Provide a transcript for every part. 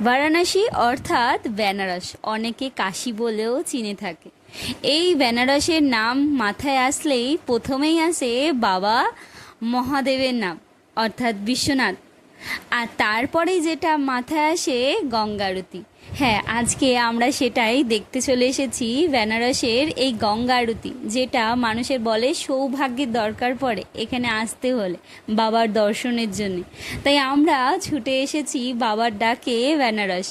বারাণসী অর্থাৎ বেনারস, অনেকে কাশী বলেও চিনে থাকে। এই বেনারসের নাম মাথায় আসলেই প্রথমেই আসে বাবা মহাদেবের নাম, অর্থাৎ বিশ্বনাথ। আর তারপরেই যেটা মাথায় আসে গঙ্গা আরতি। হ্যাঁ, আজকে আমরা সেটাই দেখতে চলে এসেছি, বেনারসের এই গঙ্গা আরতি, যেটা মানুষের বলে সৌভাগ্যের দরকার পড়ে এখানে আসতে হলে বাবার দর্শনের জন্য। তাই আমরা ছুটে এসেছি বাবার ডাকে বেনারস।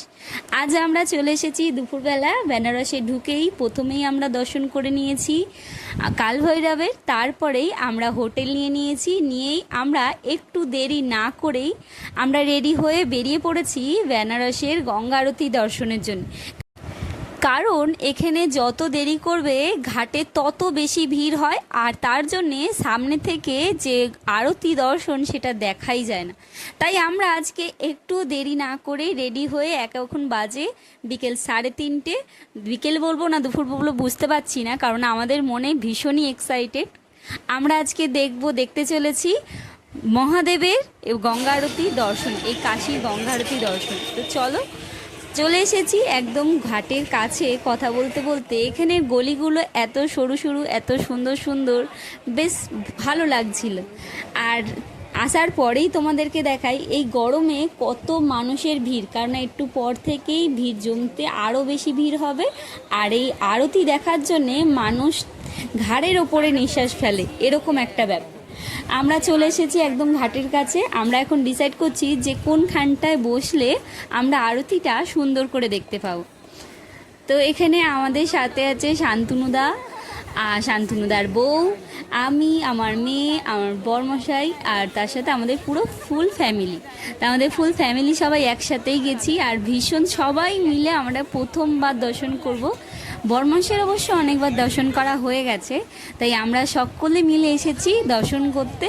আজ আমরা চলে এসেছি দুপুরবেলা, বেনারসে ঢুকেই প্রথমেই আমরা দর্শন করে নিয়েছি কাল ভৈরবের। তারপরেই আমরা হোটেল নিয়েই আমরা একটু দেরি না করেই আমরা রেডি হয়ে বেরিয়ে পড়েছি বেনারসের গঙ্গা আরতি দর্শনের জন্য। কারণ এখানে যত দেরি করবে ঘাটে তত বেশি ভিড় হয়, আর তার জন্যে সামনে থেকে যে আরতি দর্শন সেটা দেখাই যায় না। তাই আমরা আজকে একটু দেরি না করে রেডি হয়ে এখন বাজে বিকেল 3:30। বিকেল বলবো না দুপুর বলবো বুঝতে পারছি না, কারণ আমাদের মনে ভীষণই এক্সাইটেড। আমরা আজকে দেখতে চলেছি মহাদেবের গঙ্গা আরতি দর্শন, এই কাশীর গঙ্গা আরতি দর্শন। তো চলো, চলে এসেছি একদম ঘাটের কাছে। কথা বলতে বলতে এখানের গলিগুলো এত সরু সরু, এত সুন্দর সুন্দর, বেশ ভালো লাগছিল। আর আসার পরেই তোমাদেরকে দেখাই এই গরমে কত মানুষের ভিড়, কারণ একটু পর থেকেই ভিড় জমতে আরও বেশি ভিড় হবে। আর এই আরতি দেখার জন্যে মানুষ ঘাড়ের ওপরে নিঃশ্বাস ফেলে, এরকম একটা ব্যাপার। আমরা চলে এসেছি একদম ঘাটের কাছে। আমরা এখন ডিসাইড করছি যে কোনখানটায় বসলে আমরা আরতিটা সুন্দর করে দেখতে পাবো। তো এখানে আমাদের সাথে আছে শান্তনুদা, শান্তনুদার বউ, আমি, আমার মেয়ে, আমার বরমশাই, আর তার সাথে আমাদের পুরো ফুল ফ্যামিলি। তা আমাদের ফুল ফ্যামিলি সবাই একসাথেই গেছি, আর ভীষণ সবাই মিলে আমরা প্রথমবার দর্শন করব। বর্মশের অবশ্য অনেকবার দর্শন করা হয়ে গেছে, তাই আমরা সকলে মিলে এসেছি দর্শন করতে।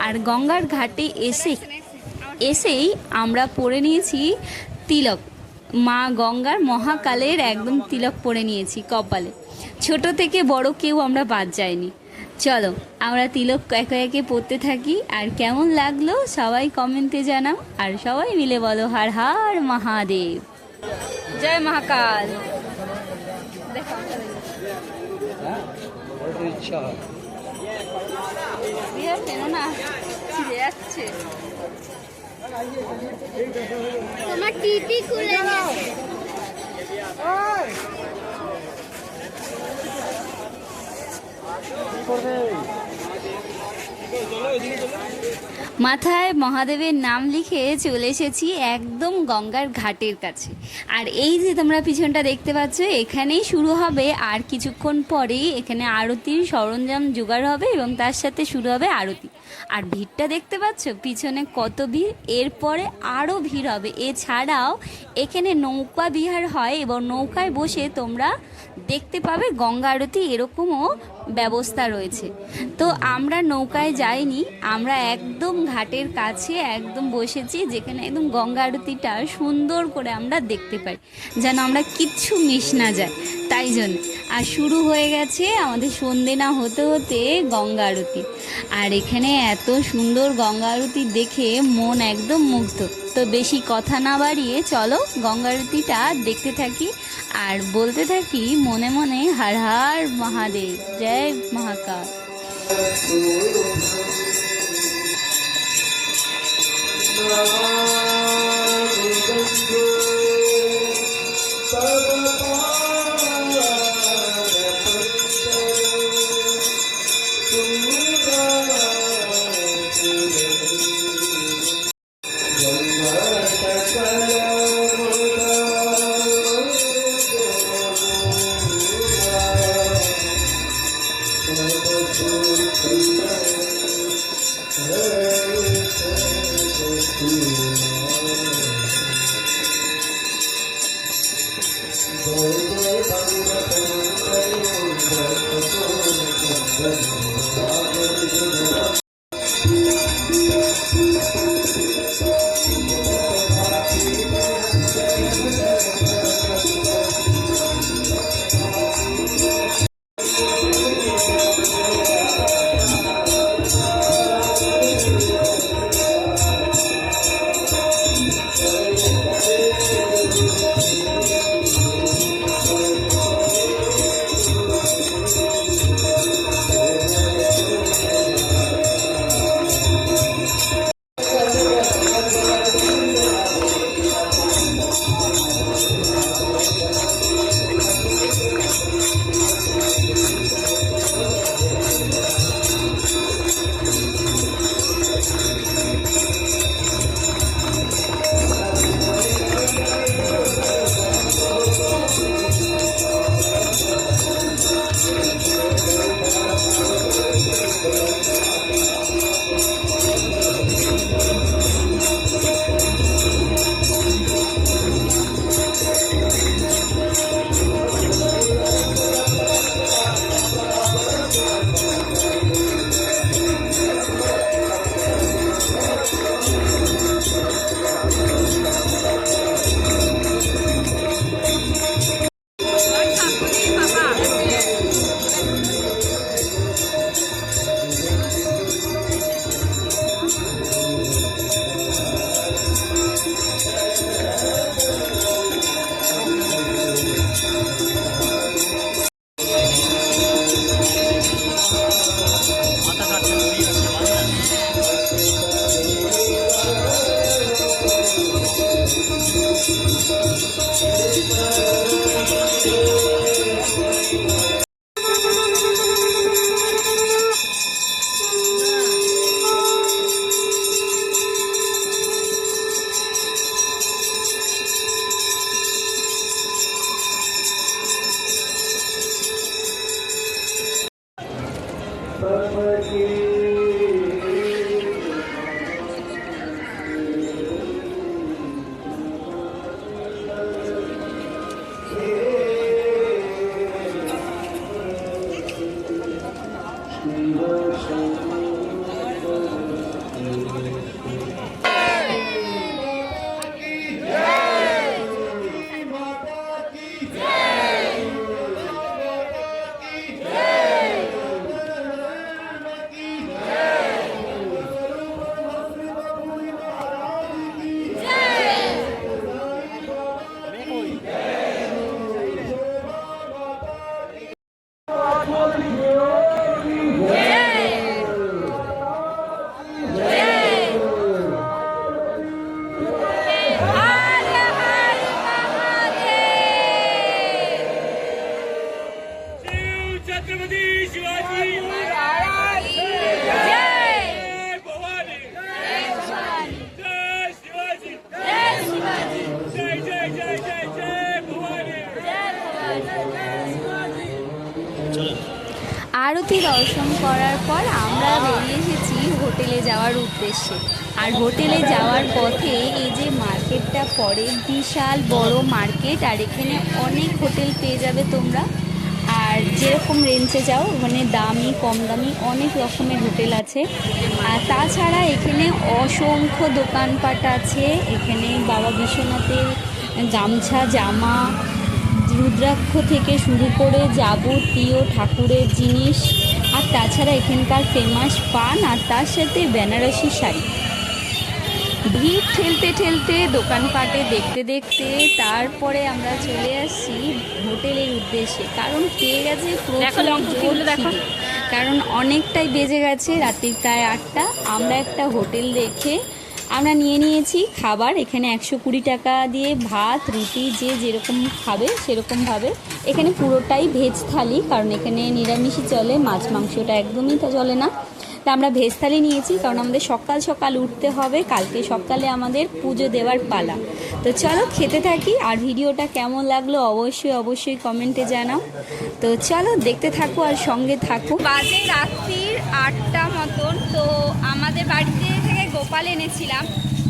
আর গঙ্গার ঘাটে এসেই আমরা পরে নিয়েছি তিলক, মা গঙ্গার মহাকালের একদম তিলক পরে নিয়েছি কপালে। ছোট থেকে বড় কেউ আমরা বাদ যাইনি। চলো আমরা তিলক একে একে পড়তে থাকি। আর কেমন লাগলো সবাই কমেন্টে জানাও, আর সবাই মিলে বলো হর হর মহাদেব, জয় মহাকাল। তোমার টিপি খুলে নাও। মাথায় মহাদেবের নাম লিখে চলে এসেছি একদম গঙ্গার ঘাটের কাছে। আর এই যে তোমরা পিছনটা দেখতে পাচ্ছ, এখানেই শুরু হবে আর কিছুক্ষণ পরেই এখানে আরতির সরঞ্জাম জোগাড় হবে এবং তার সাথে শুরু হবে আরতি। আর ভিড়টা দেখতে পাচ্ছ পিছনে কত ভিড়, এরপরে আরও ভিড় হবে। এছাড়াও এখানে নৌকা বিহার হয় এবং নৌকায় বসে তোমরা দেখতে পাবে গঙ্গা আরতি, এরকমও ব্যবস্থা রয়েছে। তো আমরা নৌকায় যাইনি, আমরা একদম ঘাটের কাছে একদম বসেছি, যেখানে একদম গঙ্গা আরতিটা সুন্দর করে আমরা দেখতে পাই, যেন আমরা কিচ্ছু মিস না যায় তাই জন্য। আর শুরু হয়ে গেছে আমাদের সন্ধে না হতে হতে গঙ্গা আরতি। আর এখানে এত সুন্দর গঙ্গা আরতি দেখে মন একদম মুগ্ধ। তো বেশি কথা না বাড়িয়ে চলো গঙ্গা আরতিটা দেখতে থাকি আর বলতে থাকি মনে মনে হর হর মহাদেব, জয় মহাকাল। छत्रपती शिवाजी महाराज जय भवानी जय शिवाजी जय जय जय जय जय भवानी আরতি দর্শন করার পর আমরা বেরিয়ে এসেছি হোটেলে যাওয়ার উদ্দেশ্যে। আর হোটেলে যাওয়ার পথে এই যে মার্কেটটা পড়ে, বিশাল বড় মার্কেট, আর এখানে অনেক হোটেল পেয়ে যাবে তোমরা। আর যেরকম রেঞ্জে যাও, মানে দামি কম দামি অনেক রকমের হোটেল আছে। আর তাছাড়া এখানে অসংখ্য দোকানপাট আছে। এখানে বাবা বিশ্বনাথের গামছা, জামা, রুদ্রাক্ষ থেকে শুরু করে যাবতীয় ঠাকুরের জিনিস, আর তাছাড়া এখানকার ফেমাস পান, আর তার সাথে বেনারসি শাড়ি। ভিড় ঠেলতে ঠেলতে দোকানপাটে দেখতে দেখতে তারপরে আমরা চলে আসছি হোটেলের উদ্দেশ্যে, কারণ পেয়ে গেছে কারণ অনেকটাই বেজে গেছে, রাত্রি প্রায় 8টা। আমরা একটা হোটেল দেখে আমরা নিয়ে নিয়েছি খাবার। এখানে 120 টাকা দিয়ে ভাত, রুটি, যে যেরকম খাবে সেরকমভাবে। এখানে পুরোটাই ভেজ থালি, কারণ এখানে নিরামিষই চলে, মাছ মাংসটা একদমই তো চলে না। তা আমরা ভেজ থালি নিয়েছি, কারণ আমাদের সকাল সকাল উঠতে হবে, কালকে সকালে আমাদের পুজো দেওয়ার পালা। তো চলো খেতে থাকি, আর ভিডিওটা কেমন লাগলো অবশ্যই কমেন্টে জানাও। তো চলো দেখতে থাকো আর সঙ্গে থাকো। বাজে রাত্রির 8টা মতন। তো আমাদের বাড়িতে থেকে গোপাল এনেছিলাম,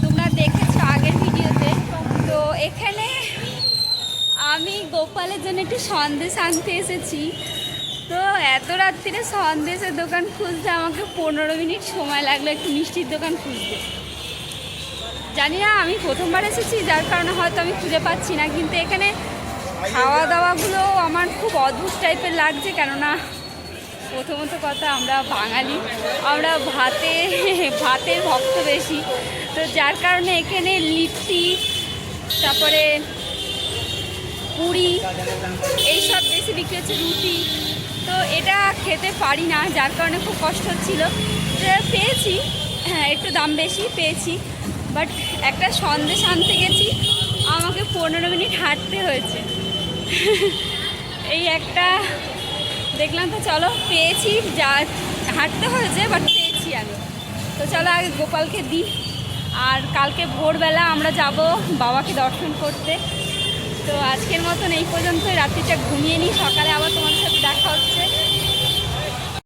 তোমরা দেখেছো আগের ভিডিওতে। তো এখানে আমি গোপালের জন্য একটু সন্দেশ আনতে এসেছি। তো এত রাত্রিরে সন্দেশের দোকান খুঁজতে আমাকে 15 মিনিট সময় লাগলো একটু মিষ্টির দোকান খুঁজতে। জানি না, আমি প্রথমবার এসেছি যার কারণে হয়তো আমি খুঁজে পাচ্ছি না। কিন্তু এখানে খাওয়া দাওয়াগুলো আমার খুব অদ্ভুত টাইপের লাগছে, কেননা প্রথমত কথা আমরা বাঙালি, আমরা ভাতের ভক্ত বেশি। তো যার কারণে এখানে লিট্টি, তারপরে পুরি, এইসব বেশি বিক্রি হচ্ছে, রুটি। তো এটা খেতে পারি না, যার কারণে খুব কষ্ট হচ্ছিল। পেয়েছি, হ্যাঁ একটু দাম বেশি পেয়েছি, বাট একটা সন্দেশ আনতে গেছি, আমাকে 15 মিনিট হাঁটতে হয়েছে। এই একটা দেখলাম। তো চলো পেয়েছি, যা হাঁটতে হয়েছে বাট পেয়েছি আমি। তো চলো আগে গোপালকে দিই, আর কালকে ভোরবেলা আমরা যাব বাবাকে দর্শন করতে। তো আজকের মতন এই পর্যন্তই, রাত্রিটা ঘুমিয়ে নিই, সকালে আবার তোমাদের সাথে দেখা হচ্ছে।